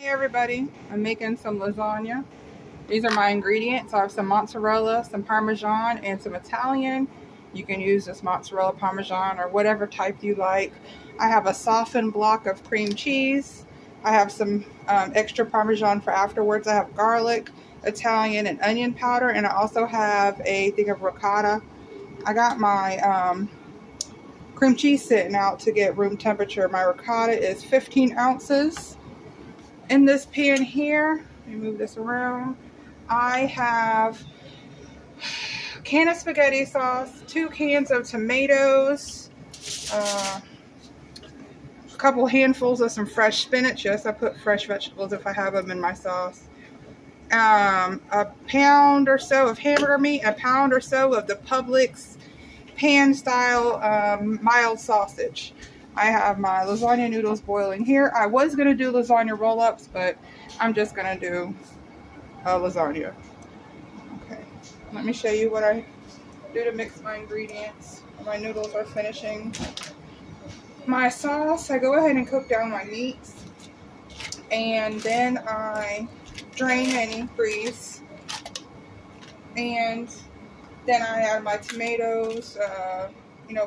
Hey everybody, I'm making some lasagna. These are my ingredients. I have some mozzarella, some parmesan, and some Italian. You can use this mozzarella, parmesan, or whatever type you like. I have a softened block of cream cheese. I have some extra parmesan for afterwards. I have garlic, Italian, and onion powder, and I also have a thing of ricotta. I got my cream cheese sitting out to get room temperature. My ricotta is 15 ounces. In this pan here, let me move this around. I have a can of spaghetti sauce, 2 cans of tomatoes, a couple handfuls of some fresh spinach. Yes, I put fresh vegetables if I have them in my sauce. A pound or so of hamburger meat, a pound or so of the Publix pan style mild sausage. I have my lasagna noodles boiling here. I was going to do lasagna roll-ups, but I'm just going to do lasagna. Okay, let me show you what I do to mix my ingredients. My noodles are finishing. My sauce, I go ahead and cook down my meats, and then I drain any grease, and then I add my tomatoes,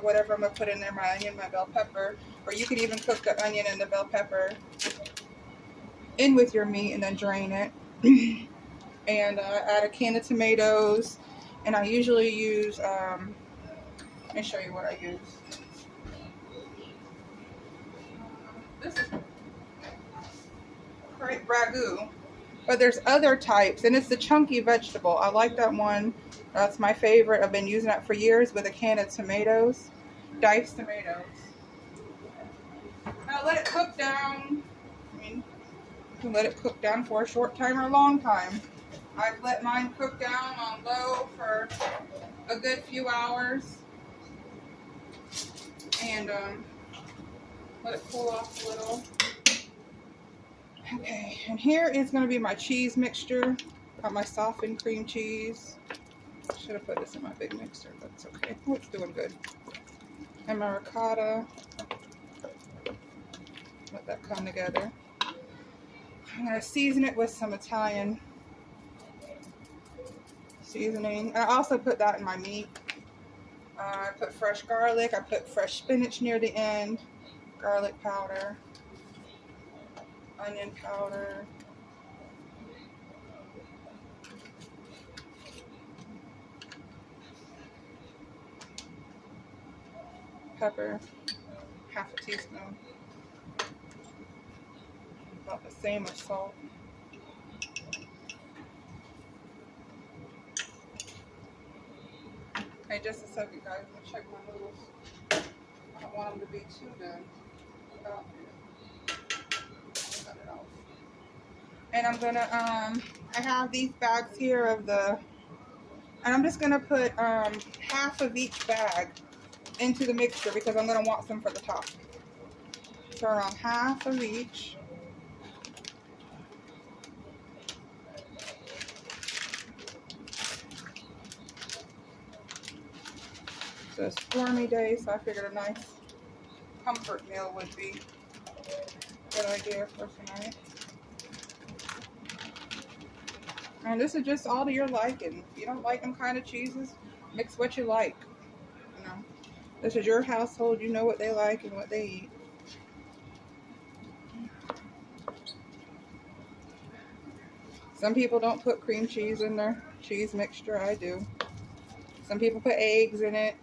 whatever I'm going to put in there, my onion, my bell pepper, or you can even cook the onion and the bell pepper in with your meat and then drain it. And add a can of tomatoes, and I usually use, let me show you what I use. This is ragu, but there's other types, and it's the chunky vegetable. I like that one. That's my favorite. I've been using that for years with a can of tomatoes, diced tomatoes. Now let it cook down. I mean, you can let it cook down for a short time or a long time. I've let mine cook down on low for a good few hours, and let it cool off a little. Okay, and here is going to be my cheese mixture. Got my softened cream cheese. Should have put this in my big mixer, but it's okay. Oh, it's doing good. And my ricotta. Let that come together. I'm going to season it with some Italian seasoning. And I also put that in my meat. I put fresh garlic. I put fresh spinach near the end. Garlic powder. Onion powder. Pepper. Half a teaspoon. About the same as salt. Okay, just a second, guys. I'm gonna check my noodles. I don't want them to be too done. Oh, cut it off. And I'm gonna I have these bags here of the, and I'm just gonna put half of each bag into the mixture because I'm gonna want some for the top. So around half of each. It's a stormy day, so I figured a nice comfort meal would be a good idea for tonight. And this is just all to your liking. If you don't like them kind of cheeses, mix what you like. You know, this is your household. You know what they like and what they eat. Some people don't put cream cheese in their cheese mixture. I do. Some people put eggs in it.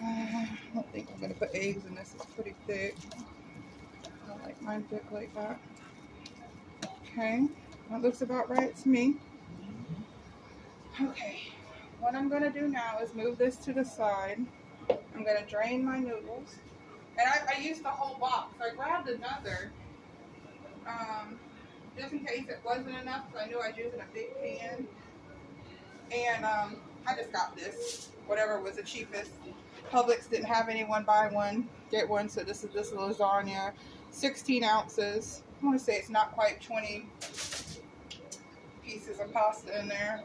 I don't think I'm going to put eggs in this. It's pretty thick. I like mine thick like that. Okay. That looks about right to me. Okay. What I'm going to do now is move this to the side. I'm going to drain my noodles. And I used the whole box. I grabbed another. Just in case it wasn't enough, because I knew I was using a big pan. And I just got this, whatever was the cheapest. Publix didn't have any one buy one, get one, so this is this lasagna, 16 ounces. I want to say it's not quite 20 pieces of pasta in there.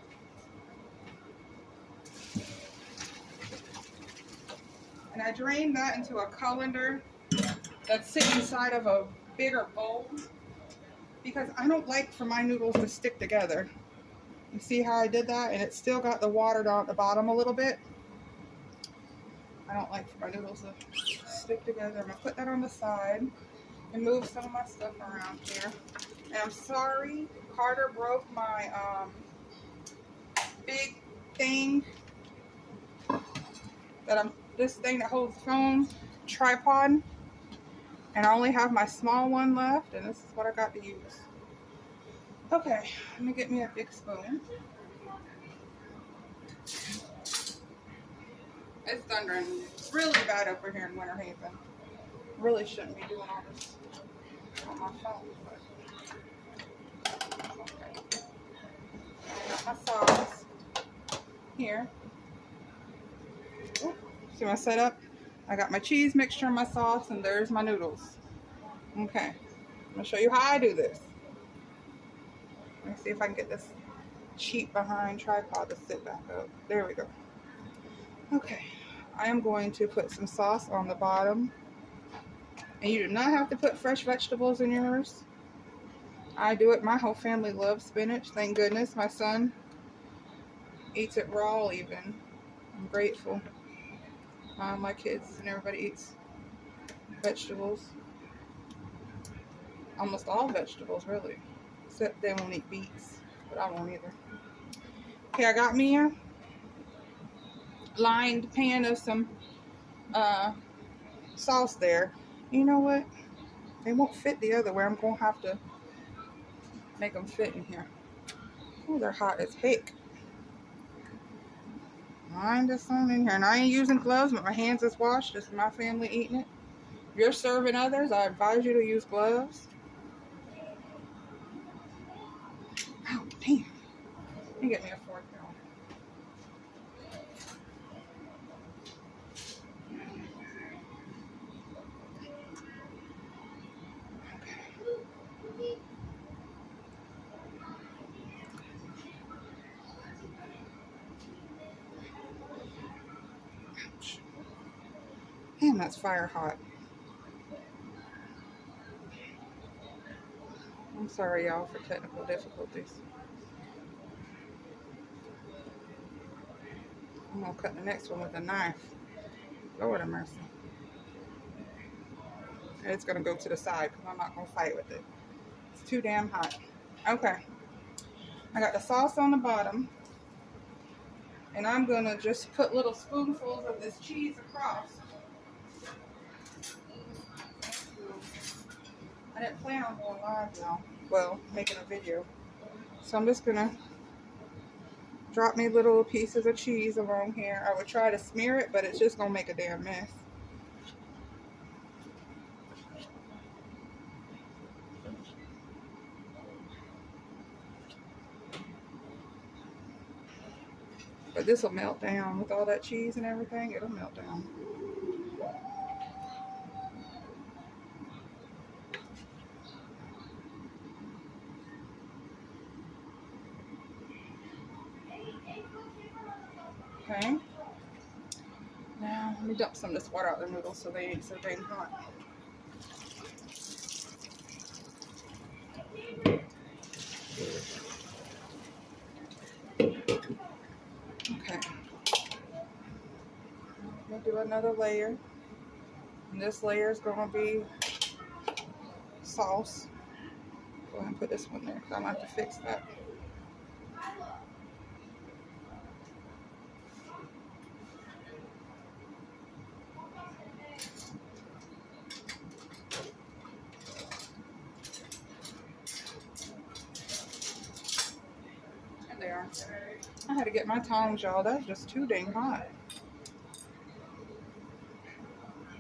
And I drained that into a colander that's sitting inside of a bigger bowl. because I don't like for my noodles to stick together. You see how I did that? And it still got the water down at the bottom a little bit. I don't like for my noodles to stick together. I'm going to put that on the side and move some of my stuff around here. And I'm sorry, Carter broke my big thing this thing that holds the phone tripod. And I only have my small one left, and this is what I got to use. Okay, let me get me a big spoon. It's thundering really bad over here in Winter Haven. Really shouldn't be doing all this on my phone, but okay. I got my sauce here. Ooh, see my setup? I got my cheese mixture and my sauce, and there's my noodles. Okay, I'm gonna show you how I do this. Let me see if I can get this cheap behind tripod to sit back up. There we go. Okay, I am going to put some sauce on the bottom. And you do not have to put fresh vegetables in yours. I do it. My whole family loves spinach. Thank goodness. My son eats it raw even. I'm grateful. My kids and everybody eats vegetables. Almost all vegetables, really. Except they won't eat beets. But I won't either. Okay, I got me a lined pan of some sauce there. You know what? They won't fit the other way. I'm going to have to make them fit in here. Oh, they're hot as heck. Line this on in here. And I ain't using gloves, but my hands is washed. This is my family eating it. If you're serving others, I advise you to use gloves. Oh, damn. Let me get me a fork now. Ouch. Damn, that's fire hot. I'm sorry, y'all, for technical difficulties. I'm going to cut the next one with a knife. Lord have mercy. It's going to go to the side because I'm not going to fight with it. It's too damn hot. Okay. I got the sauce on the bottom. And I'm going to just put little spoonfuls of this cheese across. I didn't plan on going live now. Well, making a video. So I'm just going to drop me little pieces of cheese along here. I would try to smear it, but it's just going to make a damn mess. But this will melt down with all that cheese and everything. It'll melt down. Okay. Now, let me dump some of this water out the noodles so they ain't so dang hot. Okay. I'm going to do another layer. And this layer is going to be sauce. Go ahead and put this one there because I'm going to have to fix that. And there. I had to get my tongs, y'all. That's just too dang hot.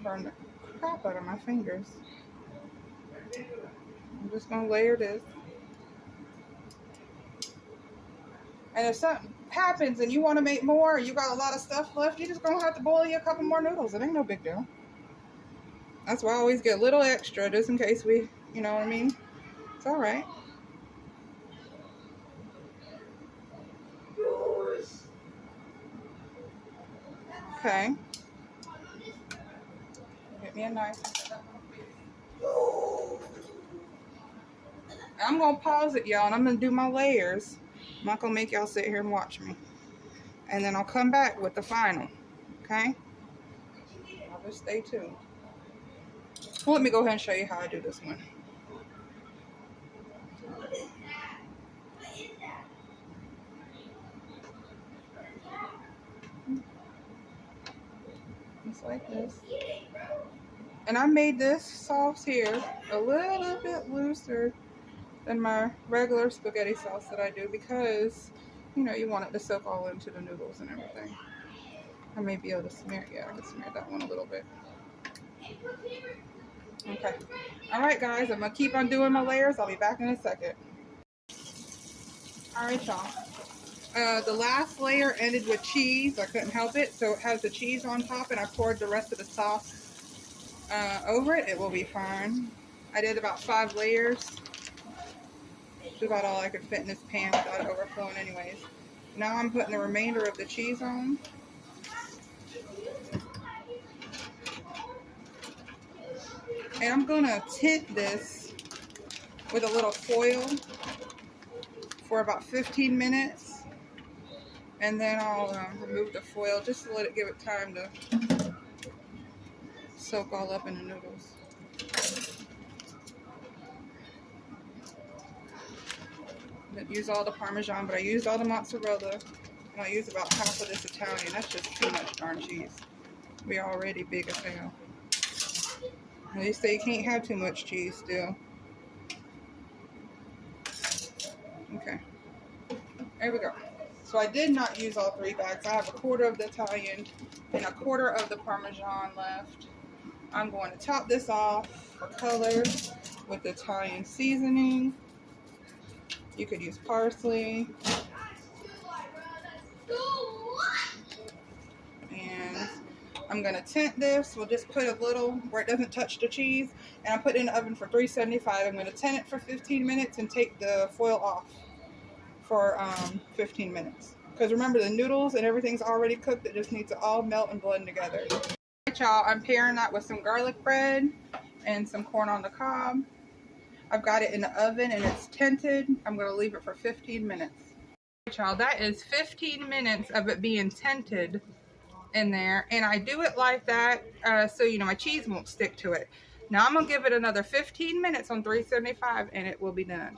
Burn the crap out of my fingers. I'm just going to layer this. And if something happens and you want to make more, or you got a lot of stuff left, you're just going to have to boil you a couple more noodles. It ain't no big deal. That's why I always get a little extra just in case we, you know what I mean? It's all right. Okay. Get me a knife. I'm gonna pause it, y'all, and I'm gonna do my layers. I'm not gonna make y'all sit here and watch me. And then I'll come back with the final. Okay? I'll just stay tuned. Well, let me go ahead and show you how I do this one. Just like this. And I made this sauce here a little bit looser than my regular spaghetti sauce that I do because, you know, you want it to soak all into the noodles and everything. I may be able to smear, yeah, I can smear that one a little bit. Okay. All right, guys, I'm going to keep on doing my layers. I'll be back in a second. All right, y'all. The last layer ended with cheese. I couldn't help it. So it has the cheese on top, and I poured the rest of the sauce over it. It will be fine. I did about 5 layers. It's about all I could fit in this pan without it overflowing anyways. Now I'm putting the remainder of the cheese on. And I'm going to tint this with a little foil for about 15 minutes. And then I'll remove the foil just to let it give it time to soak all up in the noodles. Didn't use all the Parmesan, but I used all the mozzarella. And I used about half of this Italian. That's just too much darn cheese. We're already big as hell. They say you can't have too much cheese still. Okay. There we go. So I did not use all 3 bags. I have a quarter of the Italian and a quarter of the Parmesan left. I'm going to top this off for color with the Italian seasoning. You could use parsley. And I'm going to tint this. We'll just put a little where it doesn't touch the cheese. And I put it in the oven for 375. I'm going to tint it for 15 minutes and take the foil off for 15 minutes. Because remember, the noodles and everything's already cooked. It just needs to all melt and blend together. Alright, y'all, I'm pairing that with some garlic bread and some corn on the cob. I've got it in the oven and it's tinted. I'm going to leave it for 15 minutes. Alright, y'all, that is 15 minutes of it being tinted in there. And I do it like that so, you know, my cheese won't stick to it. Now I'm going to give it another 15 minutes on 375 and it will be done.